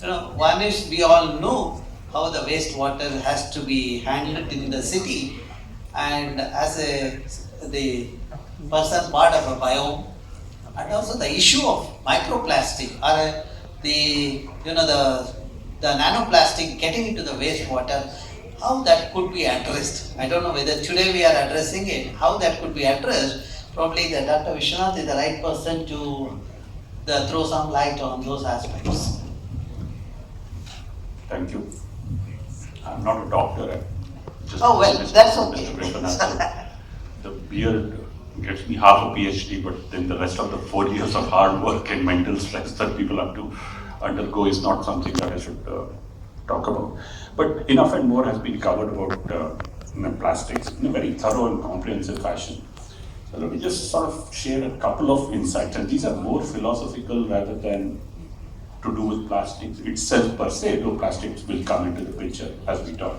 One is we all know how the wastewater has to be handled in the city, and as the person part of a biome, and also the issue of microplastic or the nanoplastic getting into the wastewater, how that could be addressed. I don't know whether today we are addressing it, how that could be addressed. Probably the Dr. Vishwanath is the right person to throw some light on those aspects. Thank you. I'm not a doctor. Oh, well, that's okay. Mr. Vishwanath. The beard gets me half a PhD, but then the rest of the 4 years of hard work and mental stress that people have to undergo is not something that I should talk about. But enough and more has been covered about plastics in a very thorough and comprehensive fashion. So let me just sort of share a couple of insights, and these are more philosophical rather than to do with plastics itself per se, though plastics will come into the picture as we talk.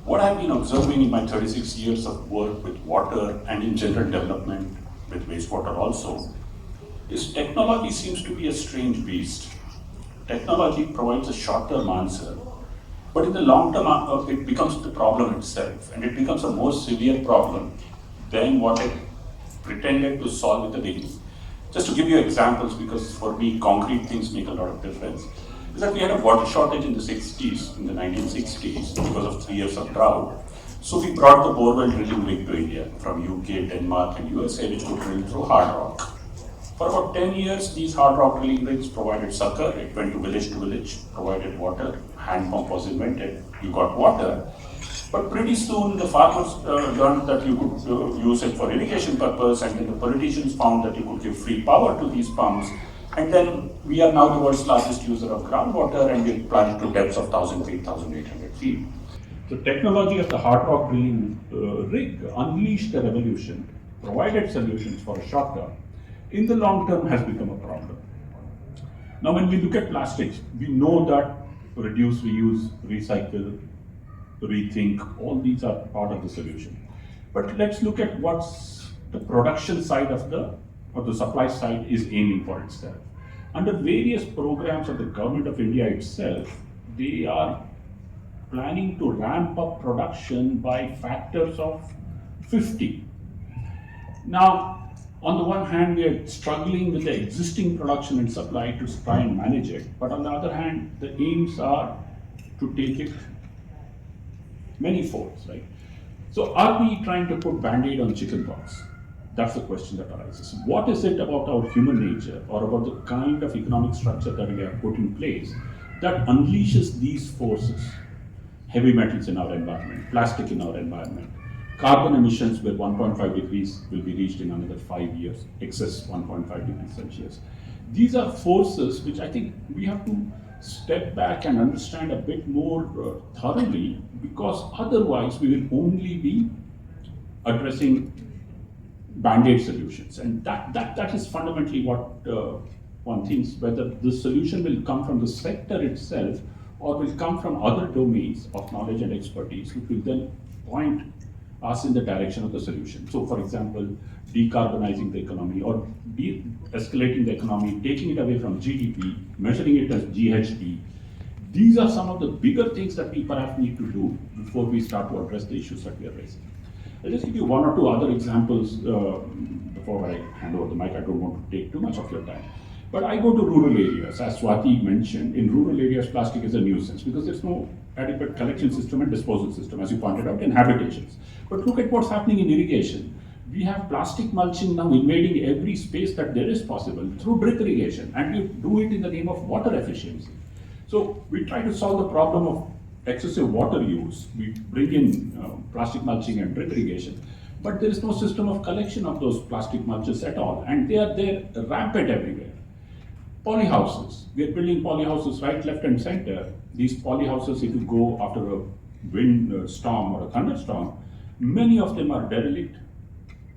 What I've been observing in my 36 years of work with water and in general development with wastewater also, is technology seems to be a strange beast. Technology provides a short-term answer, but in the long term it becomes the problem itself, and it becomes a more severe problem than what it pretended to solve with the beginning. Just to give you examples, because for me concrete things make a lot of difference, is that we had a water shortage in the 60s, in the 1960s, because of 3 years of drought. So we brought the borewell drilling rig to India from UK, Denmark and USA, which could drill through hard rock. For about 10 years, these hard rock drilling rigs provided succor. It went to village, provided water, hand pump was invented, you got water. But pretty soon the farmers learned that you could use it for irrigation purpose, and then the politicians found that you could give free power to these pumps. And then we are now the world's largest user of groundwater, and we plunged to depths of 1,000 feet, 1,800 feet. The technology of the hard rock drilling rig unleashed a revolution, provided solutions for a short term. In the long term has become a problem. Now when we look at plastics, we know that reduce, reuse, recycle, rethink, all these are part of the solution. But let's look at what's the production side of the supply side is aiming for itself. Under various programs of the government of India itself, they are planning to ramp up production by factors of 50. Now, on the one hand, we are struggling with the existing production and supply to try and manage it, but on the other hand, the aims are to take it many folds, right? So are we trying to put Band-Aid on chickenpox? That's the question that arises. What is it about our human nature or about the kind of economic structure that we have put in place that unleashes these forces? Heavy metals in our environment, plastic in our environment, carbon emissions where 1.5 degrees will be reached in another 5 years, excess 1.5 degrees Celsius. These are forces which I think we have to step back and understand a bit more thoroughly, because otherwise we will only be addressing Band-Aid solutions. And that is fundamentally what one thinks, whether the solution will come from the sector itself or will come from other domains of knowledge and expertise, which will then point us in the direction of the solution. So for example, decarbonizing the economy or de-escalating the economy, taking it away from GDP, measuring it as GHG. These are some of the bigger things that we perhaps need to do before we start to address the issues that we are raising. I'll just give you one or two other examples before I hand over the mic. I don't want to take too much of your time. But I go to rural areas. As Swati mentioned, in rural areas, plastic is a nuisance because there's no adequate collection system and disposal system, as you pointed out, in habitations. But look at what's happening in irrigation. We have plastic mulching now invading every space that there is possible through drip irrigation, and we do it in the name of water efficiency. So we try to solve the problem of excessive water use. We bring in plastic mulching and drip irrigation, but there is no system of collection of those plastic mulches at all, and they are there rampant everywhere. Polyhouses. We are building polyhouses right, left, and center. These polyhouses, if you go after a wind storm or a thunderstorm, many of them are derelict,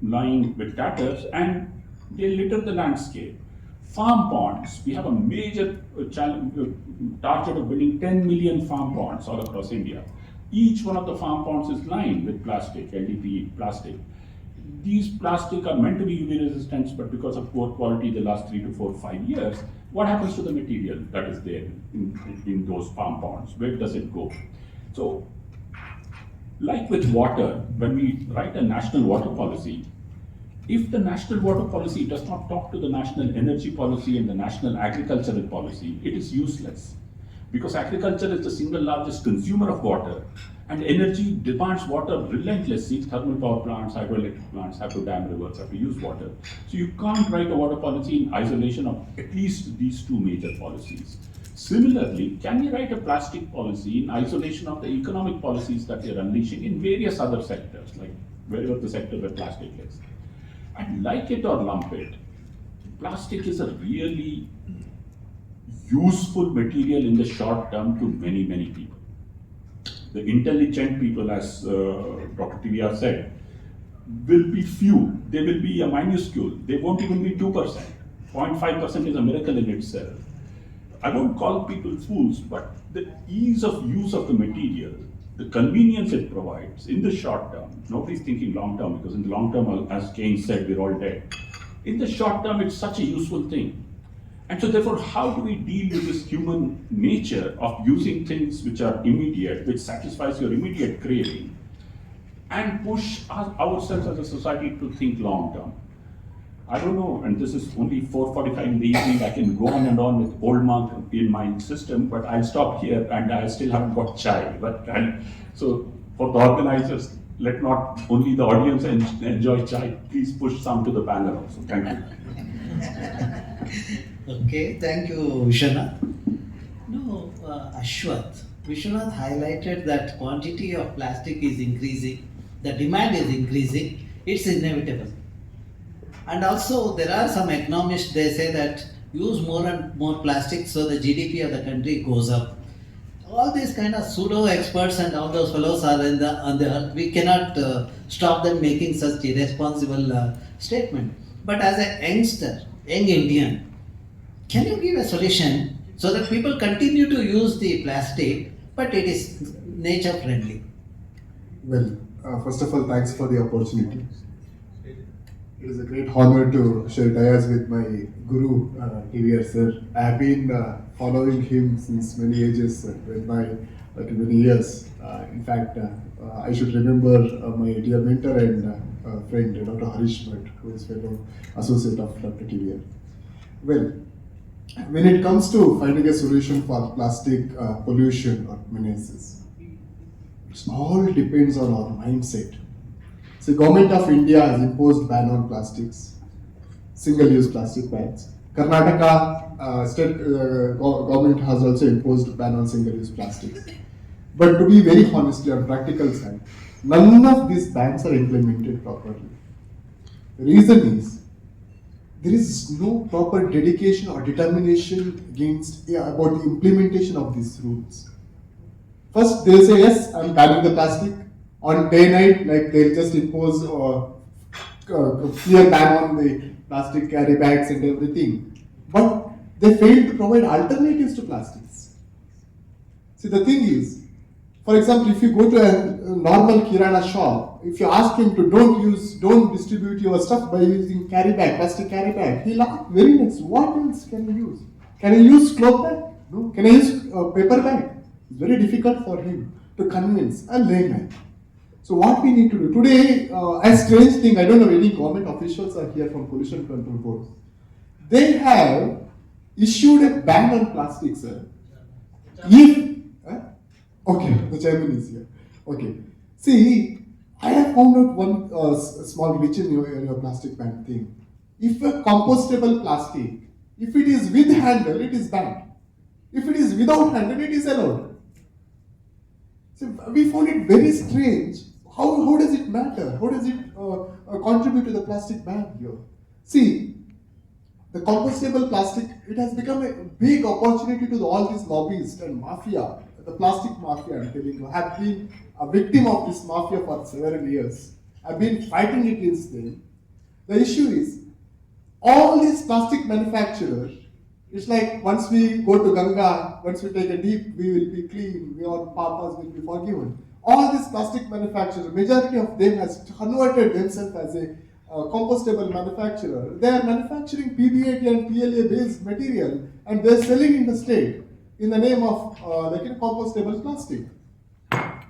lying with tatters, and they litter the landscape. Farm ponds. We have a major target of building 10 million farm ponds all across India. Each one of the farm ponds is lined with plastic, LDPE plastic. these plastic are meant to be UV resistant, but because of poor quality the last 3 to 4, 5 years, what happens to the material that is there in those farm ponds? Where does it go? So, like with water, when we write a national water policy, if the national water policy does not talk to the national energy policy and the national agricultural policy, it is useless. Because agriculture is the single largest consumer of water, and energy demands water relentlessly. Thermal power plants, hydroelectric plants have to dam rivers, have to use water. So you can't write a water policy in isolation of at least these two major policies. Similarly, can we write a plastic policy in isolation of the economic policies that we are unleashing in various other sectors, like wherever the sector where plastic is? And like it or lump it, plastic is a really useful material in the short term to many, many people. The intelligent people, as Dr. TVR said, will be few. They will be a minuscule. They won't even be 2%. 0.5% is a miracle in itself. I won't call people fools, but the ease of use of the material, the convenience it provides in the short term, nobody's thinking long term, because in the long term, as Keynes said, we're all dead. In the short term, it's such a useful thing. And so therefore, how do we deal with this human nature of using things which are immediate, which satisfies your immediate craving, and push ourselves as a society to think long term? I don't know, and this is only 4:45 in the evening, I can go on and on with old mark in my system, but I'll stop here, and I still haven't got chai. So for the organizers, let not only the audience enjoy chai, please push some to the panel also. Thank you. Okay, thank you, Vishwanath. No, Ashwath. Vishwanath highlighted that quantity of plastic is increasing, the demand is increasing, it's inevitable. And also, there are some economists, they say that use more and more plastic so the GDP of the country goes up. All these kind of pseudo experts and all those fellows are on the earth. We cannot stop them making such irresponsible statement. But as a youngster, young Indian, can you give a solution so that people continue to use the plastic, but it is nature friendly? Well, first of all, thanks for the opportunity. It is a great honor to share dais with my guru, TVR sir. I have been following him since many ages, many years. In fact, I should remember my dear mentor and friend, Dr. Harish Bhatt, who is fellow associate of Dr. TVR. Well, when it comes to finding a solution for plastic pollution or menaces, it all depends on our mindset. The Government of India has imposed ban on plastics, single-use plastic bags. Karnataka state government has also imposed ban on single-use plastics. But to be very honestly, on practical side, none of these bans are implemented properly. The reason is, there is no proper dedication or determination about the implementation of these rules. First, they'll say, yes, I'm banning the plastic. On day night, like they'll just impose a clear ban on the plastic carry bags and everything. But they fail to provide alternatives to plastics. See, the thing is, for example, if you go to a normal kirana shop, if you ask him to don't distribute your stuff by using carry bag, plastic carry bag, he'll ask very next, what else can you use? Can I use cloth bag? No. Can I use paper bag? It's very difficult for him to convince a layman. So what we need to do today, a strange thing, I don't know any government officials are here from Pollution Control Board. They have issued a ban on plastic, sir. Okay, the chairman is here. Okay. See, I have found out one small glitch in your plastic ban thing. If a compostable plastic, if it is with handle, it is banned. If it is without handle, it is allowed. So we found it very strange. How does it matter? How does it contribute to the plastic ban here? See, the compostable plastic, it has become a big opportunity to all these lobbyists and mafia, the plastic mafia, I'm telling you. I have been a victim of this mafia for several years. I've been fighting against them. The issue is, all these plastic manufacturers, it's like once we go to Ganga, once we take a dip, we will be clean, our papas will be forgiven. All these plastic manufacturers, majority of them has converted themselves as a compostable manufacturer. They are manufacturing PBAT and PLA based material and they are selling in the state in the name of compostable plastic.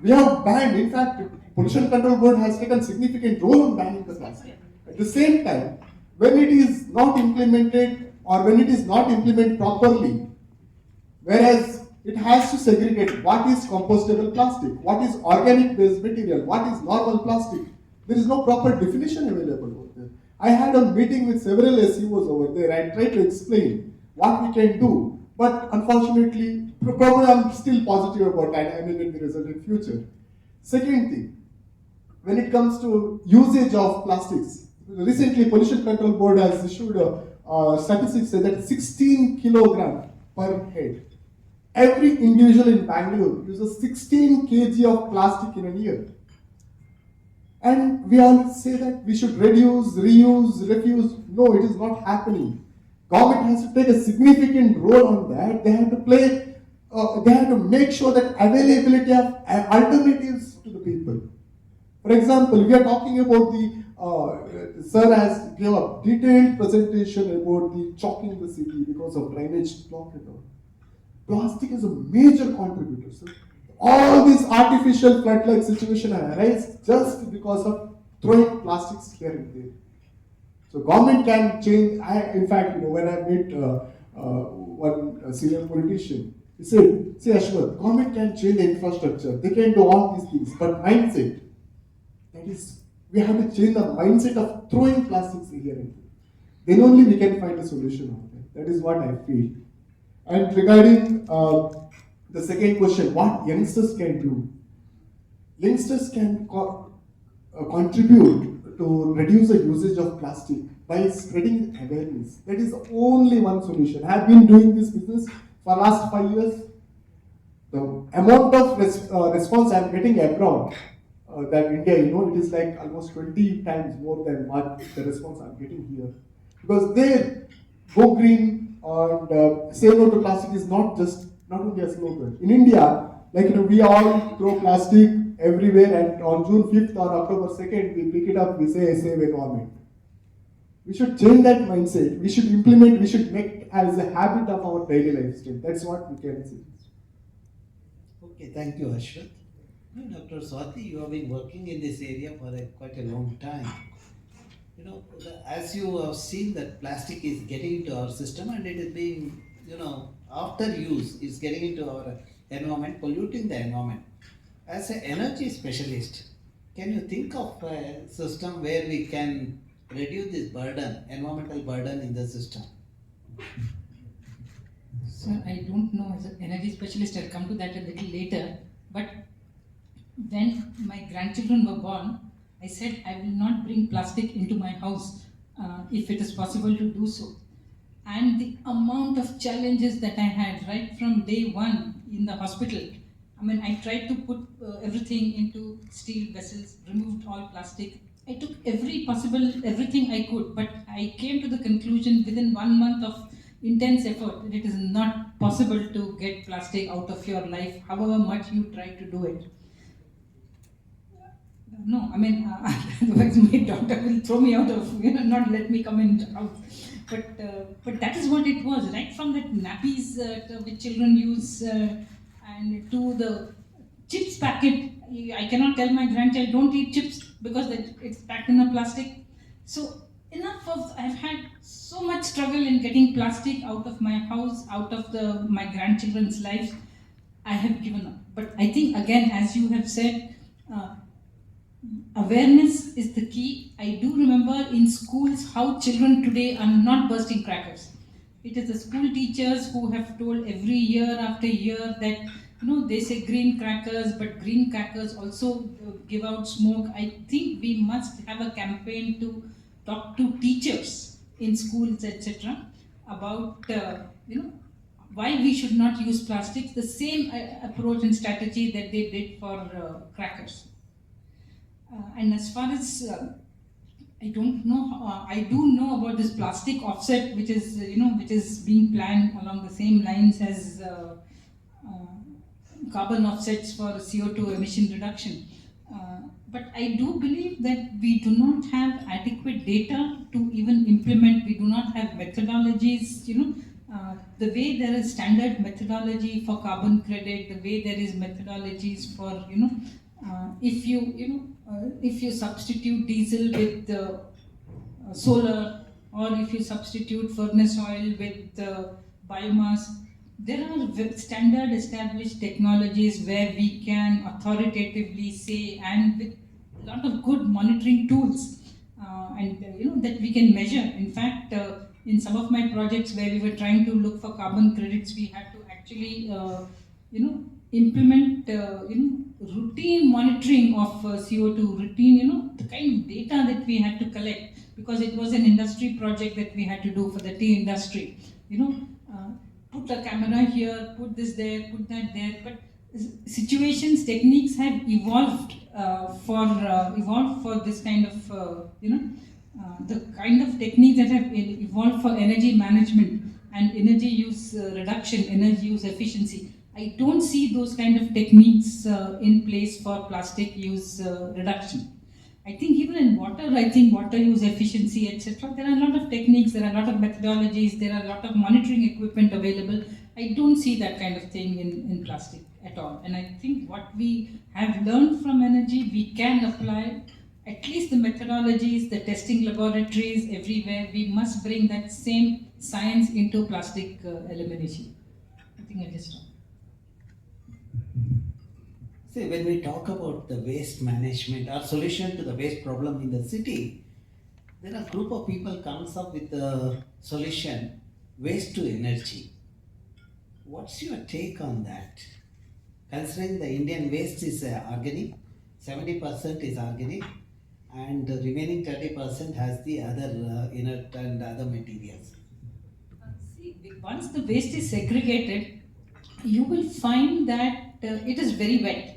We have banned, in fact, Pollution Control Board has taken significant role in banning the plastic. At the same time, when it is not implemented or when it is not implemented properly, whereas it has to segregate what is compostable plastic, what is organic based material, what is normal plastic. There is no proper definition available over there. I had a meeting with several SEOs over there. I tried to explain what we can do, but unfortunately, probably I'm still positive about analyzing the result in future. Second thing, when it comes to usage of plastics, recently Pollution Control Board has issued a statistics say that 16 kilogram per head. Every individual in Bangalore uses 16 kg of plastic in a year. And we all say that we should reduce, reuse, refuse. No, it is not happening. Government has to take a significant role on that. They have to they have to make sure that availability of alternatives to the people. For example, we are talking about sir has given a detailed presentation about the chalking the city because of drainage block and all. Plastic is a major contributor, sir. All these artificial flood-like situation arise just because of throwing plastics here and there. So government can change. In fact, when I met one senior politician, he said, "See, Ashwath, government can change the infrastructure. They can do all these things, but mindset. That is, we have to change the mindset of throwing plastics here and there. Then only we can find a solution out there. That is what I feel." And regarding the second question, what youngsters can do? Youngsters can contribute to reduce the usage of plastic by spreading awareness. That is only one solution. I have been doing this business for the last 5 years. The amount of response I am getting abroad, that India, it is like almost 20 times more than what the response I am getting here. Because they go green and say no to plastic is not only a slogan. In India, we all throw plastic everywhere, and on June 5th or October 2nd, we pick it up, we say save environment. We should change that mindset. We should implement, we should make it as a habit of our daily lifestyle. That's what we can say. Okay, thank you, Ashwath. Dr. Swati, you have been working in this area for quite a long time. As you have seen that plastic is getting into our system and it is being, after use, is getting into our environment, polluting the environment. As an energy specialist, can you think of a system where we can reduce this burden, environmental burden in the system? Sir, I don't know, as an energy specialist, I'll come to that a little later, but when my grandchildren were born, I said I will not bring plastic into my house if it is possible to do so. And the amount of challenges that I had right from day one in the hospital, I tried to put everything into steel vessels, removed all plastic. I took everything I could, but I came to the conclusion within 1 month of intense effort that it is not possible to get plastic out of your life, however much you try to do it. No, otherwise my doctor will throw me out of, not let me come in the house. But that is what it was, right from that nappies which children use and to the chips packet. I cannot tell my grandchild don't eat chips because it's packed in a plastic. So I've had so much struggle in getting plastic out of my house, out of my grandchildren's lives. I have given up. But I think again, as you have said, awareness is the key. I do remember in schools how children today are not bursting crackers. It is the school teachers who have told every year after year that, they say green crackers, but green crackers also give out smoke. I think we must have a campaign to talk to teachers in schools, etc., about, why we should not use plastics, the same approach and strategy that they did for crackers. And as far as I don't know, I do know about this plastic offset, which is being planned along the same lines as carbon offsets for CO2 emission reduction. But I do believe that we do not have adequate data to even implement. We do not have methodologies, the way there is standard methodology for carbon credit, the way there is methodologies for, if you substitute diesel with solar, or if you substitute furnace oil with biomass, there are standard established technologies where we can authoritatively say, and with a lot of good monitoring tools, that we can measure. In fact, in some of my projects where we were trying to look for carbon credits, we had to actually implement routine monitoring of CO2, routine, the kind of data that we had to collect, because it was an industry project that we had to do for the tea industry. Put the camera here, put this there, put that there. But situations, techniques have evolved for this kind of the kind of techniques that have evolved for energy management and energy use reduction, energy use efficiency. I don't see those kind of techniques in place for plastic use reduction. I think even in water, I think water use efficiency, etc. There are a lot of techniques, there are a lot of methodologies, there are a lot of monitoring equipment available. I don't see that kind of thing in plastic at all. And I think what we have learned from energy, we can apply at least the methodologies, the testing laboratories everywhere. We must bring that same science into plastic elimination. I think I just stopped. See, when we talk about the waste management or solution to the waste problem in the city, there are a group of people comes up with the solution, waste to energy. What's your take on that? Considering the Indian waste is organic, 70% is organic, and the remaining 30% has the other inert and other materials. See, once the waste is segregated, you will find that it is very wet.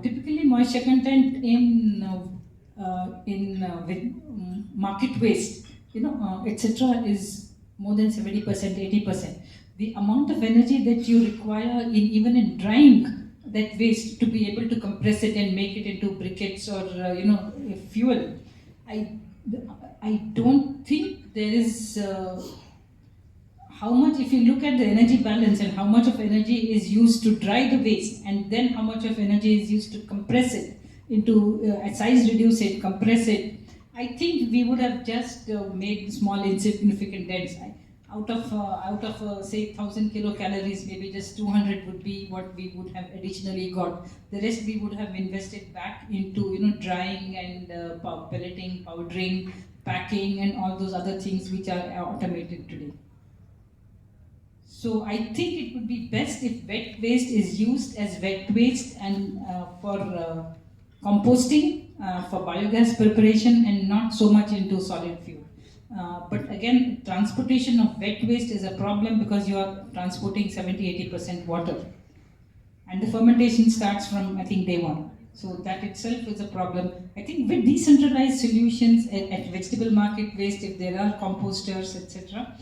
Typically, moisture content in market waste, etc., is more than 70%, 80%. The amount of energy that you require even in drying that waste to be able to compress it and make it into briquettes or fuel, I don't think there is. How much, if you look at the energy balance and how much of energy is used to dry the waste, and then how much of energy is used to compress it into size reduce it, compress it, I think we would have just made small insignificant dents. Out of say 1,000 kilocalories, maybe just 200 would be what we would have additionally got. The rest we would have invested back into drying and pelleting, powdering, packing, and all those other things which are automated today. So I think it would be best if wet waste is used as wet waste and for composting, for biogas preparation, and not so much into solid fuel. But again, transportation of wet waste is a problem because you are transporting 70-80% water. And the fermentation starts from, I think, day one. So that itself is a problem. I think with decentralized solutions at vegetable market waste, if there are composters, etc.,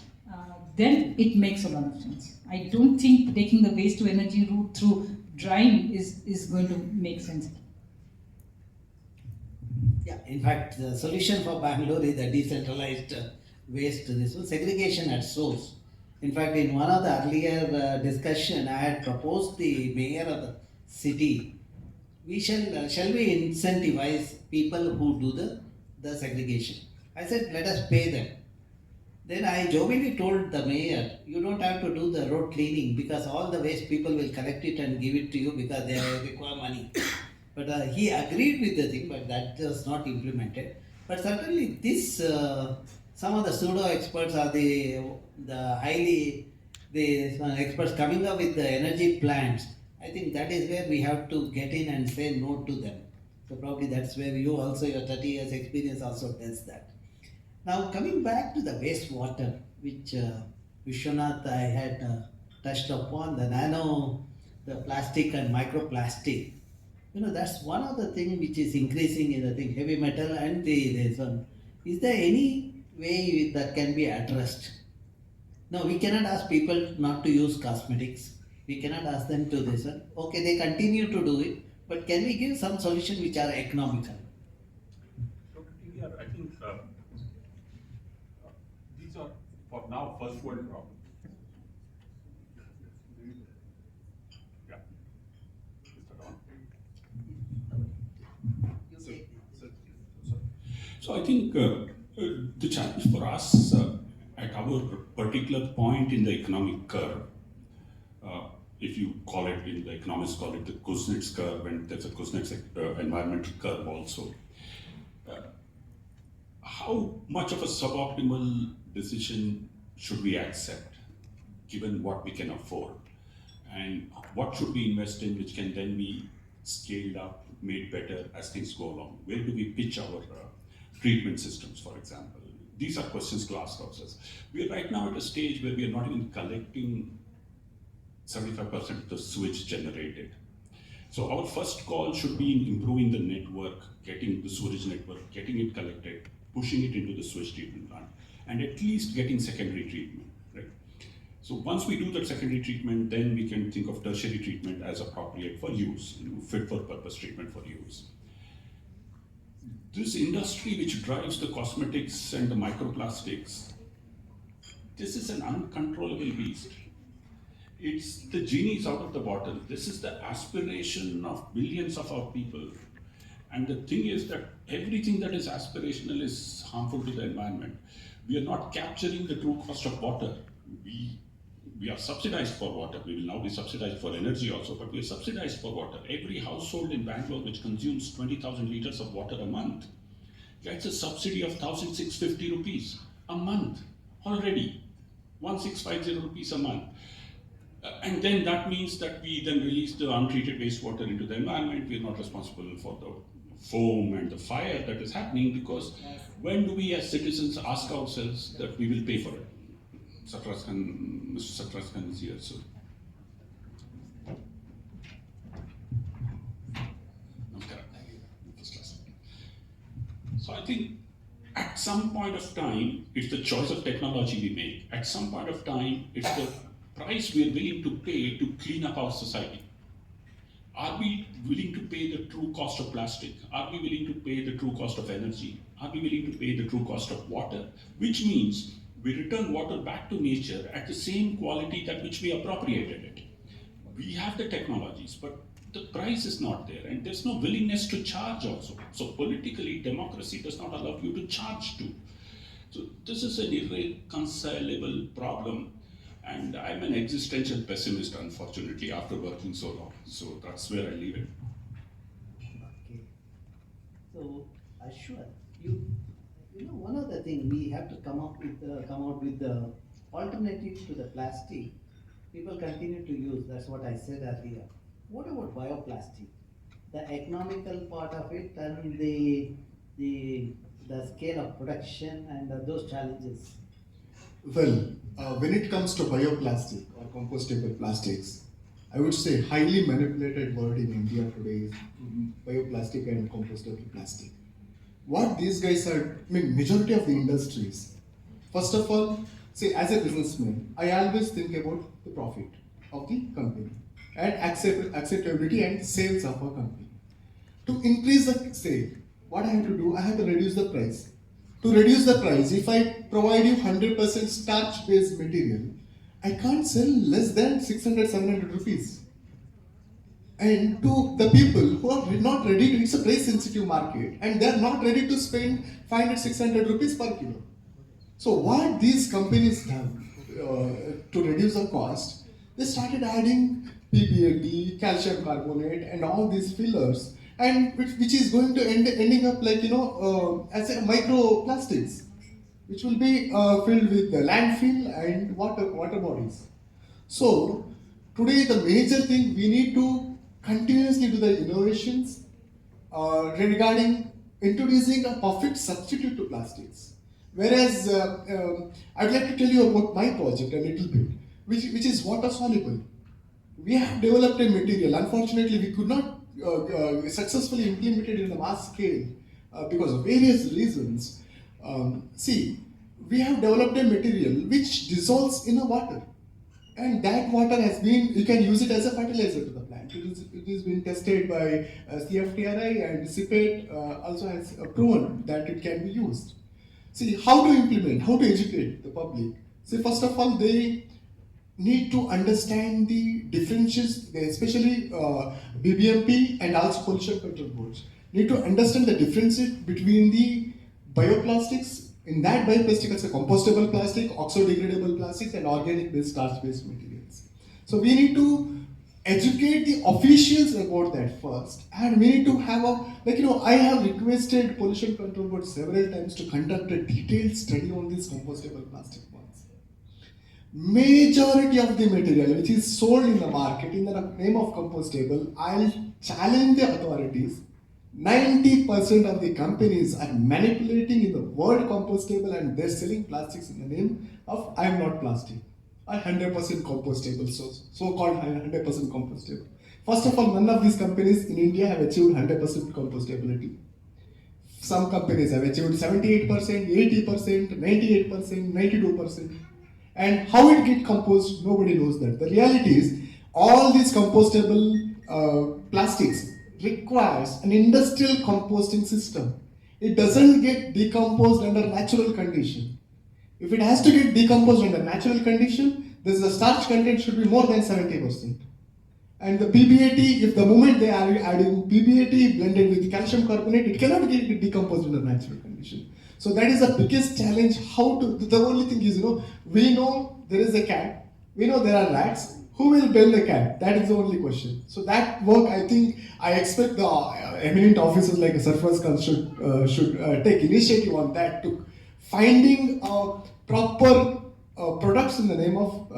then it makes a lot of sense. I don't think taking the waste to energy route through drying is going to make sense. Yeah, in fact, the solution for Bangalore is the decentralized waste, this was segregation at source. In fact, in one of the earlier discussion, I had proposed the mayor of the city. Shall we incentivize people who do the segregation? I said, let us pay them. Then I jovially told the mayor, you don't have to do the road cleaning because all the waste people will collect it and give it to you because they require money. But he agreed with the thing, but that was not implemented. But certainly this, some of the pseudo experts are the experts coming up with the energy plants. I think that is where we have to get in and say no to them. So probably that's where you also, your 30 years experience also tells that. Now coming back to the wastewater, which Vishwanath I had touched upon, the nano, the plastic and microplastic. That's one of the things which is increasing in the thing, heavy metal and this one. Is there any way that can be addressed? No, we cannot ask people not to use cosmetics. We cannot ask them to this one. Okay, they continue to do it, but can we give some solution which are economical? Dr. TVR, I think these are for now first world problems. Yeah. Mr. Don. So I think the challenge for us at our particular point in the economic curve, if you call it, in the economists call it the Kuznets curve, and there's a Kuznets environmental curve also. How much of a suboptimal decision should we accept, given what we can afford? And what should we invest in which can then be scaled up, made better as things go along? Where do we pitch our treatment systems, for example? These are questions to ask ourselves. We are right now at a stage where we are not even collecting 75% of the sewage generated. So our first call should be in improving the network, getting the sewage network, getting it collected, pushing it into the sewage treatment plant, and at least getting secondary treatment, right? So once we do that secondary treatment, then we can think of tertiary treatment as appropriate for use, fit for purpose treatment for use. This industry which drives the cosmetics and the microplastics, this is an uncontrollable beast. It's the genie's out of the bottle. This is the aspiration of billions of our people. And the thing is that everything that is aspirational is harmful to the environment. We are not capturing the true cost of water. We are subsidized for water. We will now be subsidized for energy also, but we are subsidized for water. Every household in Bangalore which consumes 20,000 liters of water a month gets a subsidy of 1,650 rupees a month already. 1,650 rupees a month. And then that means that we then release the untreated wastewater into the environment. We are not responsible for the foam and the fire that is happening, because when do we as citizens ask ourselves that we will pay for it? Mr. Satraskan is here, so. So I think at some point of time, it's the choice of technology we make. At some point of time, it's the price we are willing to pay to clean up our society. Are we willing to pay the true cost of plastic? Are we willing to pay the true cost of energy? Are we willing to pay the true cost of water? Which means we return water back to nature at the same quality that which we appropriated it. We have the technologies, but the price is not there, and there's no willingness to charge also. So politically, democracy does not allow you to charge too. So this is an irreconcilable problem. And I'm an existential pessimist, unfortunately, after working so long. So that's where I leave it. Okay. So, Ashwat, you know, one of the things we have to come out with the alternatives to the plastic. People continue to use. That's what I said earlier. What about bioplastic? The economical part of it and the scale of production and those challenges. Well, when it comes to bioplastic or compostable plastics, I would say highly manipulated word in India today is bioplastic and compostable plastic. What these guys are, I mean, majority of the industries, first of all, say as a businessman, I always think about the profit of the company and acceptability and sales of a company. To increase the sale, what I have to do, I have to reduce the price. To reduce the price, if I provide you 100% starch-based material, I can't sell less than 600-700 rupees. And to the people who are not ready to, it's a price-sensitive market, and they are not ready to spend 500-600 rupees per kilo. So what these companies done to reduce the cost, they started adding PBAT, calcium carbonate, and all these fillers, and which is going to ending up like, as a microplastics, which will be filled with the landfill and water bodies. So today the major thing we need to continuously do the innovations regarding introducing a perfect substitute to plastics. Whereas I'd like to tell you about my project a little bit, which is water soluble. We have developed a material. Unfortunately, we could not successfully implement it in the mass scale because of various reasons. See, we have developed a material which dissolves in a water. And that water has been, you can use it as a fertilizer to the plant. It is been tested by CFTRI, and CPET also has proven that it can be used. See, how to implement, how to educate the public. See, first of all, they need to understand the differences, especially BBMP and also pollution control boards. Need to understand the differences between the bioplastics. In that, bioplastic is a compostable plastic, oxo-degradable plastics, and organic-based starch-based materials. So we need to educate the officials about that first, and we need to have I have requested pollution control board several times to conduct a detailed study on these compostable plastic ones. Majority of the material which is sold in the market in the name of compostable, I'll challenge the authorities. 90% of the companies are manipulating in the word compostable, and they're selling plastics in the name of I am not plastic. Are 100% compostable, so-called 100% compostable. First of all, none of these companies in India have achieved 100% compostability. Some companies have achieved 78%, 80%, 98%, 92%. And how it gets composed, nobody knows that. The reality is, all these compostable plastics requires an industrial composting system. It doesn't get decomposed under natural condition. If it has to get decomposed under natural condition, the starch content should be more than 70%. And the PBAT, if the moment they are adding PBAT blended with calcium carbonate, it cannot get decomposed under natural condition. So that is the biggest challenge. How to, the only thing is, we know there is a cat, we know there are rats. Who will build a cat? That is the only question. So that work, I expect the eminent officers like Sarfraz Khan should take initiative on that, to finding proper products in the name of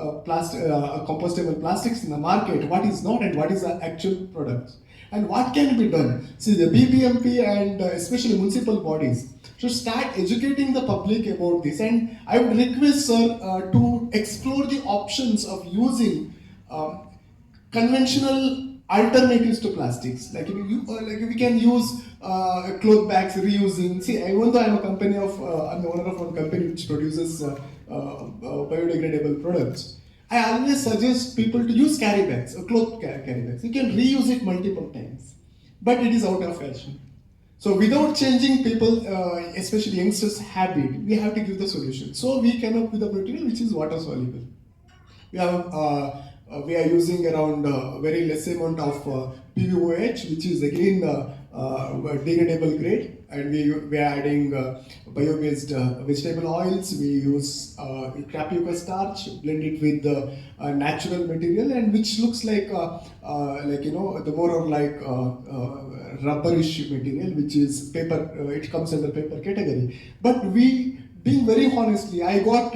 compostable plastics in the market, what is not and what is the actual products. And what can be done? See, the BBMP and especially municipal bodies should start educating the public about this. And I would request, sir, to explore the options of using conventional alternatives to plastics. Like we can use cloth bags, reusing. See, even though I'm I'm the owner of one company which produces biodegradable products, I always suggest people to use carry bags, cloth carry bags. You can reuse it multiple times, but it is out of fashion. So without changing people, especially youngsters' habit, we have to give the solution. So we came up with a material which is water soluble. We are using around very less amount of PVOH, which is again degradable grade, and we are adding bio-based vegetable oils. We use tapioca starch, blend it with the natural material, and which looks like the more or like rubberish material, which is paper. It comes under paper category. But we, being very honestly, I got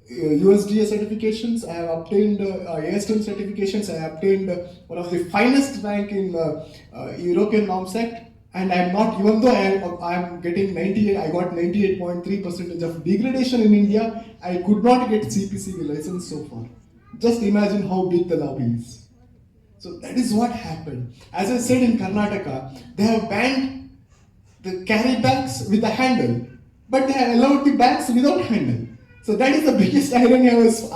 USDA certifications, I have obtained IISC certifications, I have obtained one of the finest rank in European Norms Act, and I am not, even though I am getting 98, I got 98.3% of degradation in India, I could not get CPCB license so far. Just imagine how big the lobby is. So that is what happened. As I said, in Karnataka, they have banned the carry bags with a handle, but they have allowed the bags without handle. So that is the biggest irony I was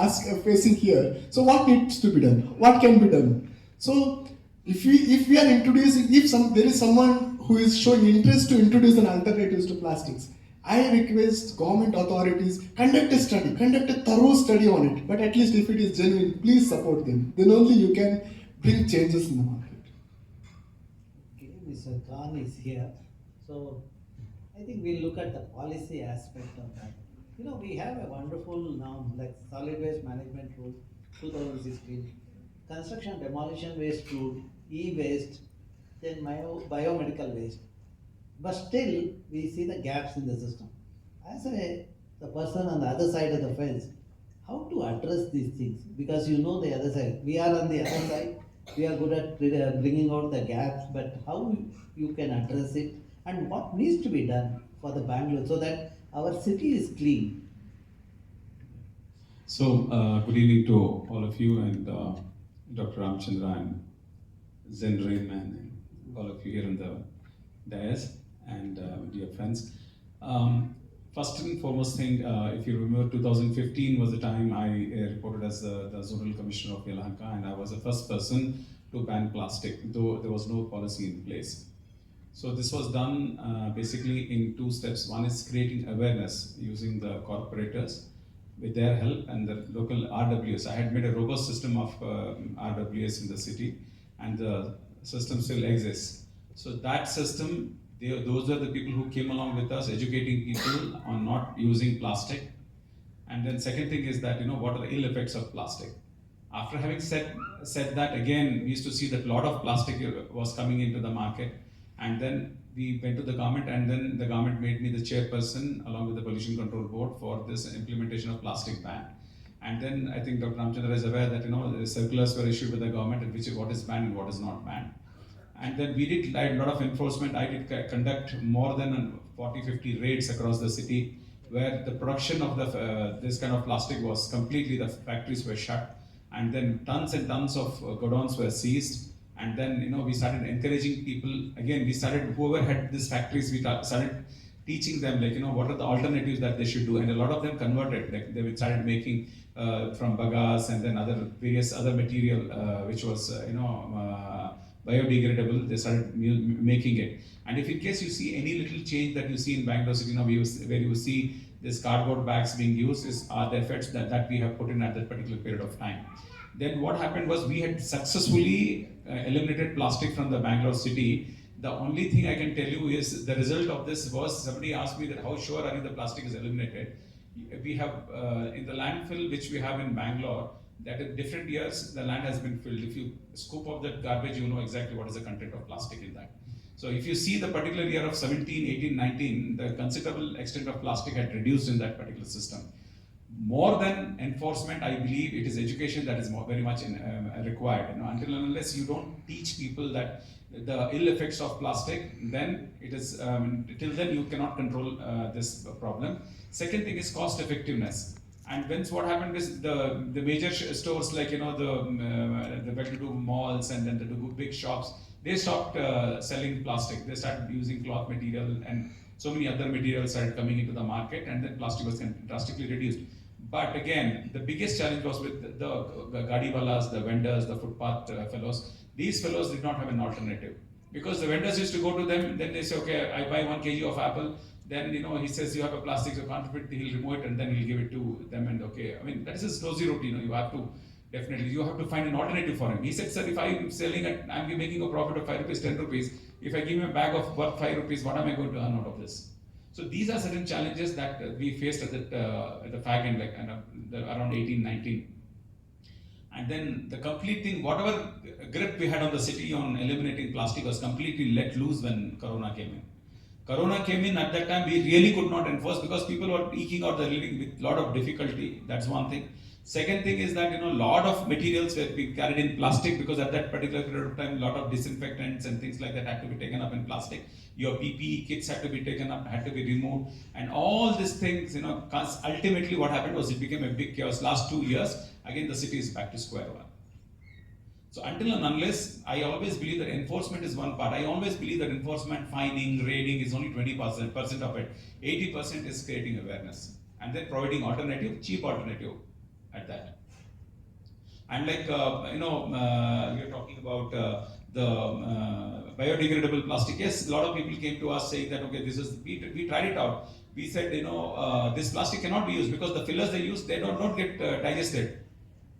facing here. So what needs to be done? What can be done? So if we are introducing, there is someone who is showing interest to introduce an alternatives to plastics, I request government authorities, conduct a thorough study on it. But at least if it is genuine, please support them. Then only you can bring changes in the market. Okay, Mr. Khan is here. So I think we'll look at the policy aspect of that. We have a wonderful norm like solid waste management rule 2016, construction demolition waste rule, e-waste, then biomedical waste. But still, we see the gaps in the system. As the person on the other side of the fence, how to address these things? Because the other side, we are on the other side, we are good at bringing out the gaps, but how you can address it and what needs to be done for the Bangalore so that our city is clean. So, good evening to all of you and Dr. Ramachandra and Zen Rainman and all of you here in the dais and dear friends. first and foremost thing, if you remember, 2015 was the time I reported as the Zonal Commissioner of Yelahanka, and I was the first person to ban plastic, though there was no policy in place. So this was done basically in two steps. One is creating awareness using the corporators with their help and the local RWS. I had made a robust system of RWS in the city, and the system still exists. So that system, those are the people who came along with us, educating people on not using plastic. And then second thing is that, what are the ill effects of plastic? After having said that, again, we used to see that a lot of plastic was coming into the market. And then we went to the government, and then the government made me the chairperson along with the Pollution Control Board for this implementation of plastic ban. And then I think Dr. Ramachandra is aware that, the circulars were issued by the government in which what is banned and what is not banned. And then we did a lot of enforcement. I did conduct more than 40-50 raids across the city where the production of this kind of plastic was completely, the factories were shut, and then tons and tons of godowns were seized. And then, we started encouraging people. Again, we started, whoever had these factories, we started teaching them, what are the alternatives that they should do. And a lot of them converted. Like they started making from bagas and then various other material, which was, biodegradable. They started making it. And if in case you see any little change that you see in Bangalore City, where you see this cardboard bags being used, are the effects that we have put in at that particular period of time. Then what happened was we had successfully eliminated plastic from the Bangalore city. The only thing I can tell you is the result of this was, somebody asked me that how sure are you the plastic is eliminated. We have in the landfill which we have in Bangalore, that in different years the land has been filled. If you scoop up that garbage, you know exactly what is the content of plastic in that. So if you see the particular year of 17, 18, 19, the considerable extent of plastic had reduced in that particular system. More than enforcement, I believe it is education that is very much required. Until and unless you don't teach people that the ill effects of plastic, then it is till then you cannot control this problem. Second thing is cost effectiveness. And once what happened is the major stores like the well-to-do malls and then the big shops, they stopped selling plastic. They started using cloth material, and so many other materials started coming into the market, and then plastic was drastically reduced. But again, the biggest challenge was with the gadiwalas, the vendors, the footpath fellows. These fellows did not have an alternative, because the vendors used to go to them, then they say, okay, I buy 1 kg of apple. Then he says you have a plastic, so counterfeit, he'll remove it and then he'll give it to them, and okay. I mean, that is his rosy routine. You have to find an alternative for him. He said, sir, if I'm selling it, I'm making a profit of 5 rupees, 10 rupees. If I give him a bag of worth 5 rupees, what am I going to earn out of this? So these are certain challenges that we faced at the fag end, around 18, 19. And then the complete thing, whatever grip we had on the city on eliminating plastic was completely let loose when Corona came in. Corona came in at that time, we really could not enforce because people were eking out their living with a lot of difficulty. That's one thing. Second thing is that, a lot of materials were being carried in plastic, because at that particular period of time, a lot of disinfectants and things like that had to be taken up in plastic. Your PPE kits had to be taken up, had to be removed. And all these things, ultimately what happened was it became a big chaos. Last 2 years, again, the city is back to square one. So until and unless, I always believe that enforcement is one part. I always believe that enforcement, fining, raiding is only 20% of it. 80% is creating awareness and then providing alternative, cheap alternative at that. And like, we are talking about the biodegradable plastic. Yes, a lot of people came to us saying that, okay, we tried it out. We said, this plastic cannot be used because the fillers they use, they don't get digested.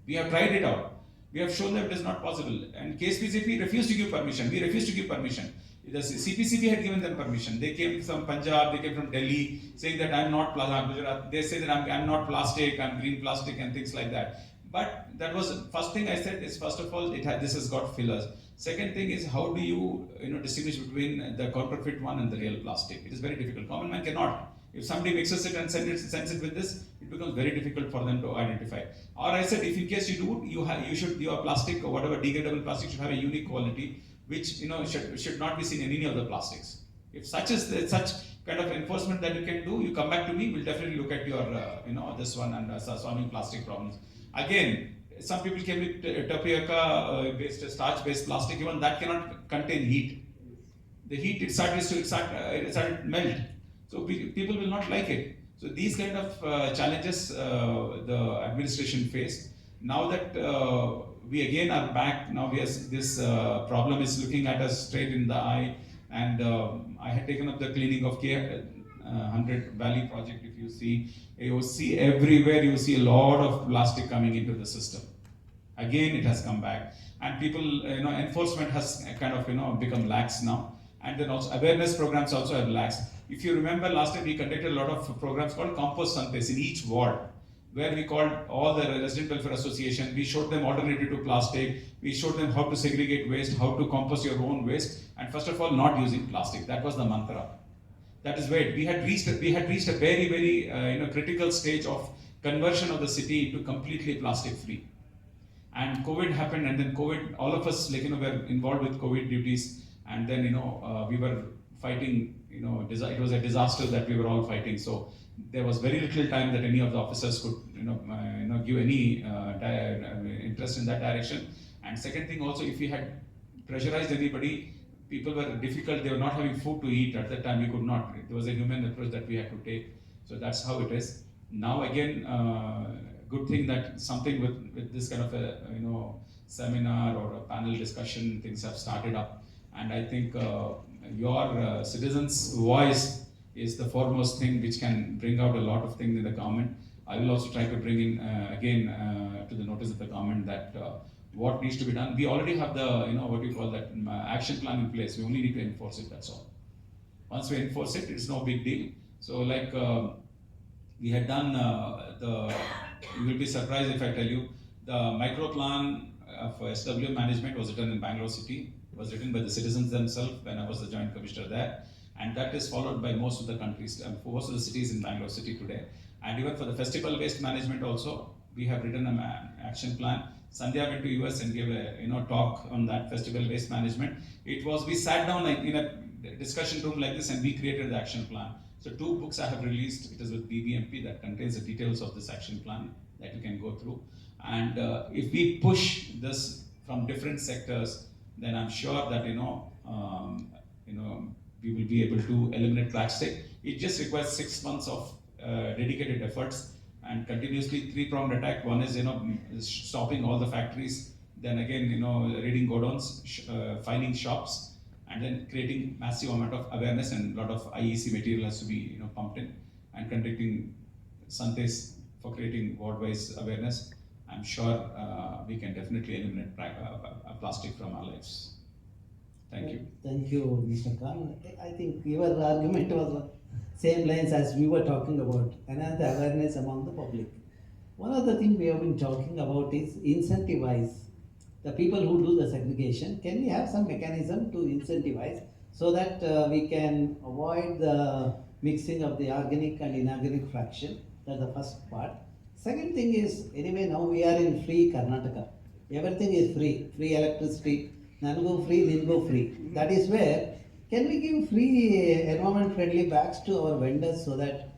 We have tried it out. We have shown that it is not possible. And KSPCP refused to give permission. We refused to give permission. The CPCB had given them permission. They came from Punjab, they came from Delhi, saying that I'm not Gujarat. They say that I'm not plastic, I'm green plastic and things like that. But that was first thing I said is, first of all, this has got fillers. Second thing is, how do you distinguish between the counterfeit one and the real plastic? It is very difficult. Common man cannot. If somebody mixes it and sends it with this, it becomes very difficult for them to identify. Or I said, if in case you do, your plastic or whatever degradable plastic should have a unique quality, which should not be seen in any of the plastics. If such kind of enforcement that you can do, you come back to me. We'll definitely look at your this one and solving plastic problems. Again, some people came with tapioca based starch based plastic. Even that cannot contain heat. The heat it started melt. So people will not like it. So these kind of challenges the administration faced. Now that we again are back, now this problem is looking at us straight in the eye, and I had taken up the cleaning of care 100 Valley project. If you see everywhere, you see a lot of plastic coming into the system. Again, it has come back, and people, enforcement has kind of, become lax now, and then also awareness programs also have lax. If you remember, last time we conducted a lot of programs called Compost Santes in each ward, where we called all the resident welfare association. We showed them alternative to plastic. We showed them how to segregate waste, how to compost your own waste, and first of all, not using plastic. That was the mantra. That is where we had reached a very, very critical stage of conversion of the city into completely plastic free. And COVID happened, and then COVID, all of us were involved with COVID duties, and then we were fighting. It was a disaster that we were all fighting. So there was very little time that any of the officers could give any interest in that direction. And second thing also, if we had pressurized anybody, people were difficult. They were not having food to eat at that time. We could not. It was a human approach that we had to take. So that's how it is. Now again, good thing that something with this kind of a seminar or a panel discussion, things have started up, and I think your citizens' voice is the foremost thing which can bring out a lot of things in the government. I will also try to bring in again to the notice of the government that what needs to be done. We already have the what you call that action plan in place. We only need to enforce it. That's all. Once we enforce it, it's no big deal. So like we had done you will be surprised if I tell you, the micro plan for SW management was written in Bangalore City. It was written by the citizens themselves when I was the Joint Commissioner there. And that is followed by most of the countries, for most of the cities in Bangalore City today. And even for the festival waste management also, we have written an action plan. Sandhya went to US and gave a talk on that festival waste management. We sat down in a discussion room like this and we created the action plan. So 2 books I have released. It is with BBMP that contains the details of this action plan that you can go through. And if we push this from different sectors, then I'm sure that we will be able to eliminate plastic. It just requires 6 months of dedicated efforts and continuously 3-pronged attack. One is stopping all the factories, then again raiding godowns, fining shops, and then creating massive amount of awareness, and a lot of IISC material has to be pumped in, and conducting Santes for creating ward-wise awareness. I'm sure we can definitely eliminate plastic from our lives. Thank you. Thank you, Mr. Khan. I think your argument was same lines as we were talking about, another awareness among the public. One of the things we have been talking about is incentivize the people who do the segregation. Can we have some mechanism to incentivize so that we can avoid the mixing of the organic and inorganic fraction? That's the first part. Second thing is, anyway, now we are in free Karnataka. Everything is free. Free electricity, none go free, nil go free. That is where, can we give free environment friendly bags to our vendors so that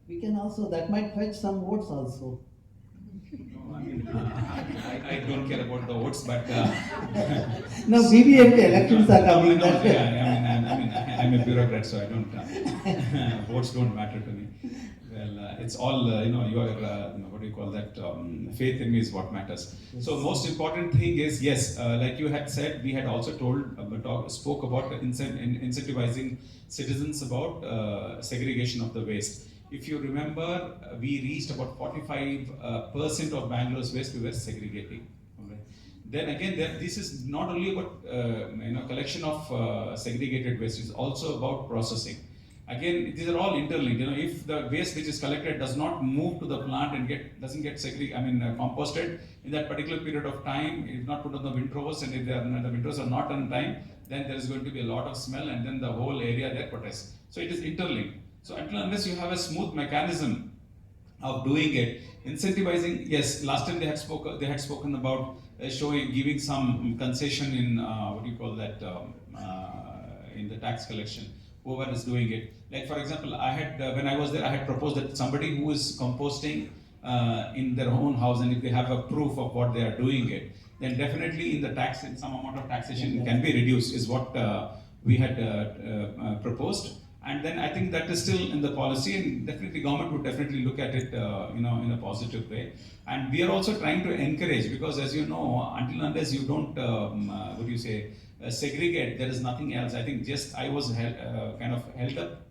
we can also, that might fetch some votes also. No, I mean, I don't care about the votes, but no, BBMP elections are coming. I'm a bureaucrat, so I don't. Votes don't matter to me. Well, it's all your what do you call that? Faith in me is what matters. Yes. So most important thing is, yes, like you had said, we had also spoke about incentivizing citizens about segregation of the waste. If you remember, we reached about 45% of Bangalore's waste we were segregating. Okay. Then again, this is not only about collection of segregated waste; it's also about processing. Again, these are all interlinked. If the waste which is collected does not move to the plant and doesn't get composted in that particular period of time, if not put on the windrowers, and if the windrows are not on time, then there is going to be a lot of smell, and then the whole area there protests. So it is interlinked. So unless you have a smooth mechanism of doing it, incentivizing, yes, last time they had spoken about giving some concession in in the tax collection, whoever is doing it. Like for example, when I was there, I had proposed that somebody who is composting in their own house, and if they have a proof of what they are doing it, then definitely some amount of taxation can be reduced, is what we had proposed. And then I think that is still in the policy, and definitely government would definitely look at it, in a positive way. And we are also trying to encourage, because as you know, until unless you don't, segregate, there is nothing else. I think just I was kind of held up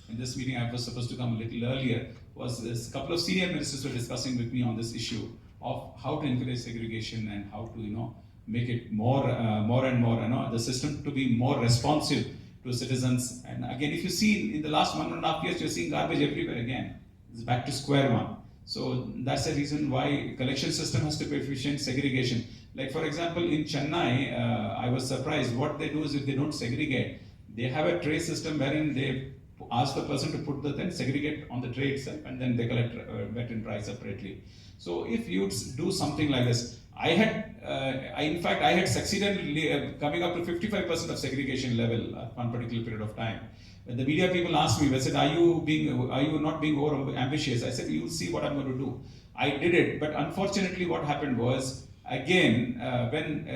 in this meeting. I was supposed to come a little earlier. Was this couple of senior ministers were discussing with me on this issue of how to encourage segregation and how to make it more and more the system to be more responsive to citizens. And again, if you see in the last 1.5 years, you're seeing garbage everywhere again. It's back to square one. So that's the reason why collection system has to be efficient, segregation. Like for example, in Chennai, I was surprised. What they do is if they don't segregate, they have a tray system wherein they ask the person to put then segregate on the tray itself, and then they collect wet and dry separately. So if you do something like this, I had succeeded coming up to 55% of segregation level at one particular period of time. When the media people asked me, they said, are you not being over ambitious? I said, you'll see what I'm going to do. I did it, but unfortunately what happened was, again, when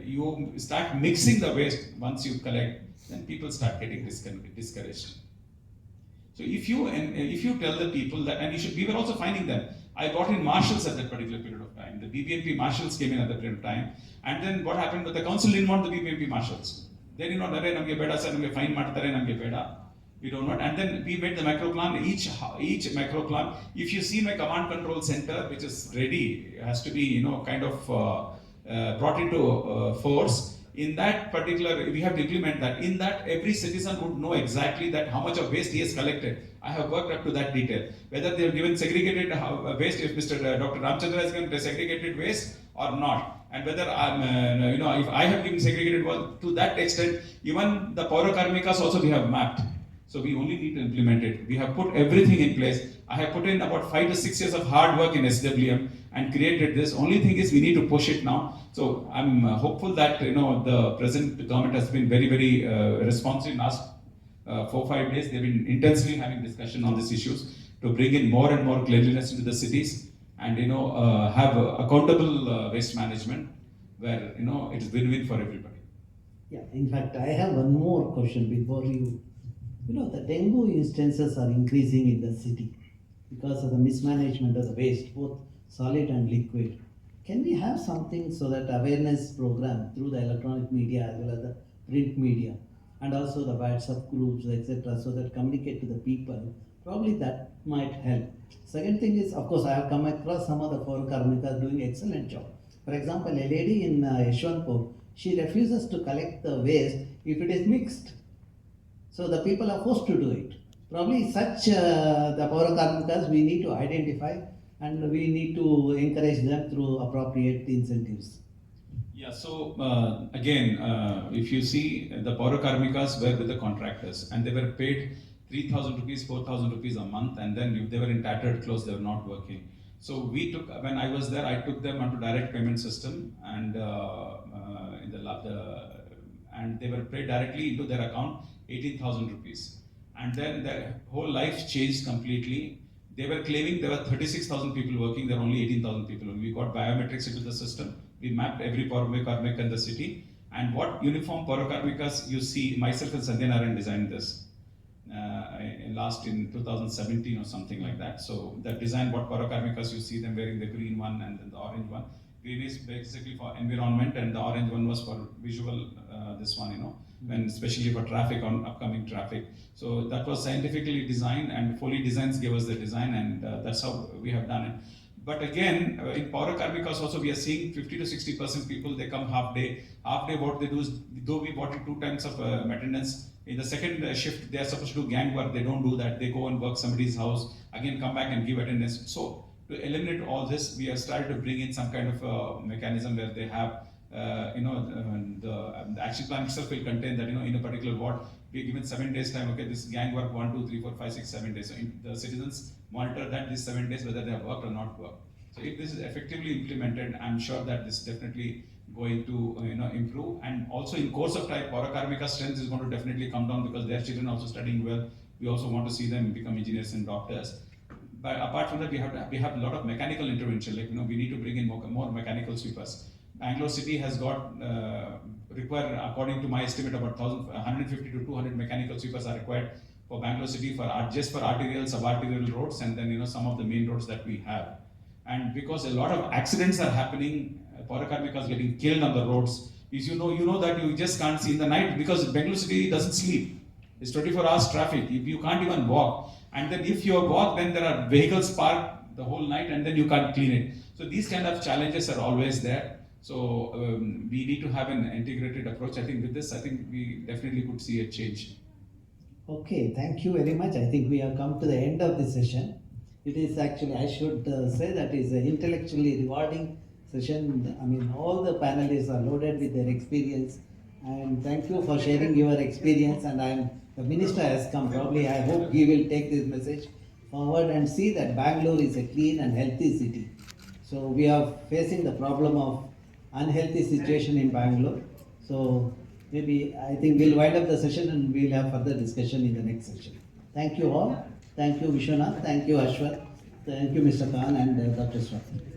you start mixing the waste once you collect, then people start getting discouraged. So if you tell the people that, and we were also finding them. I brought in marshals at that particular period of time. The BBMP marshals came in at that period of time. And then what happened? But the council didn't want the BBMP marshals. They did not, fine beda. We don't want. And then we made the macro plan. Each macro plan. If you see my command control center, which is ready, has to be brought into force. In that particular, we have to implement that. In that, every citizen would know exactly that how much of waste he has collected. I have worked up to that detail. Whether they have given segregated waste, if Dr. Ramachandra has given segregated waste or not, and whether if I have given segregated waste, to that extent, even the Paura Karmikas also we have mapped. So we only need to implement it. We have put everything in place. I have put in about 5 to 6 years of hard work in SWM and created this. Only thing is we need to push it now. So I'm hopeful that the present government has been very, very responsive in last 4-5 days. They've been intensely having discussion on these issues to bring in more and more cleanliness into the cities, and have accountable waste management where it is win-win for everybody. Yeah, in fact, I have one more question before you. The dengue instances are increasing in the city because of the mismanagement of the waste, both solid and liquid. Can we have something so that awareness program through the electronic media as well as the print media, and also the WhatsApp groups, etc., so that communicate to the people? Probably that might help. Second thing is, of course, I have come across some of the Paura Karmikas doing excellent job. For example, a lady in Yeshwanthpur, she refuses to collect the waste if it is mixed. So the people are forced to do it. Probably such the Paura Karmikas we need to identify, and we need to encourage them through appropriate incentives. Yeah, so again, if you see, the Paura Karmikas were with the contractors, and they were paid 3,000 rupees, 4,000 rupees a month, and then if they were in tattered clothes, they were not working. So when I was there, I took them onto direct payment system, and and they were paid directly into their account 18,000 rupees. And then their whole life changed completely. They were claiming there were 36,000 people working, there were only 18,000 people. We got biometrics into the system. We mapped every Paura Karmika in the city. And what uniform Paura Karmikas you see, myself and Sandhyanarayan designed this in 2017 or something like that. So that design, what Paura Karmikas you see them wearing the green one and then the orange one. Green is basically for environment, and the orange one was for visual, this one, when especially for traffic, on upcoming traffic. So that was scientifically designed, and Foley Designs gave us the design, and that's how we have done it. But again, in Paura Karmikas also we are seeing 50 to 60% people, they come half day. Half day what they do is, though we bought it 2 times of maintenance, in the second shift they are supposed to do gang work, they don't do that. They go and work somebody's house, again come back and give attendance. So to eliminate all this, we have started to bring in some kind of mechanism where they have the action plan itself will contain that, in a particular ward, we are given 7 days time, okay, this gang work 1, 2, 3, 4, 5, 6, 7 days. So the citizens monitor that these 7 days, whether they have worked or not worked. So if this is effectively implemented, I'm sure that this is definitely going to improve. And also in course of time, Paura Karmika strength is going to definitely come down, because their children are also studying well. We also want to see them become engineers and doctors. But apart from that, we have a lot of mechanical intervention. Like we need to bring in more mechanical sweepers. Bangalore city has got require, according to my estimate, about 150 to 200 mechanical sweepers are required for Bangalore city just for arterial, subarterial roads, and then some of the main roads that we have. And because a lot of accidents are happening, Paurakarmikas getting killed on the roads. Is you know that you just can't see in the night because Bangalore city doesn't sleep. It's 24 hours traffic. If you can't even walk, and then if you walk, then there are vehicles parked the whole night, and then you can't clean it. So these kind of challenges are always there. So we need to have an integrated approach. I think with this, I think we definitely could see a change. Okay, thank you very much. I think we have come to the end of the session. It is actually, I should say that is an intellectually rewarding session. I mean, all the panelists are loaded with their experience, and thank you for sharing your experience. And the minister has come. Probably, I hope he will take this message forward and see that Bangalore is a clean and healthy city. So we are facing the problem of unhealthy situation in Bangalore. So maybe I think we'll wind up the session and we'll have further discussion in the next session. Thank you all. Thank you, Vishwanath. Thank you, Ashwath. Thank you, Mr. Khan and Dr. Swati.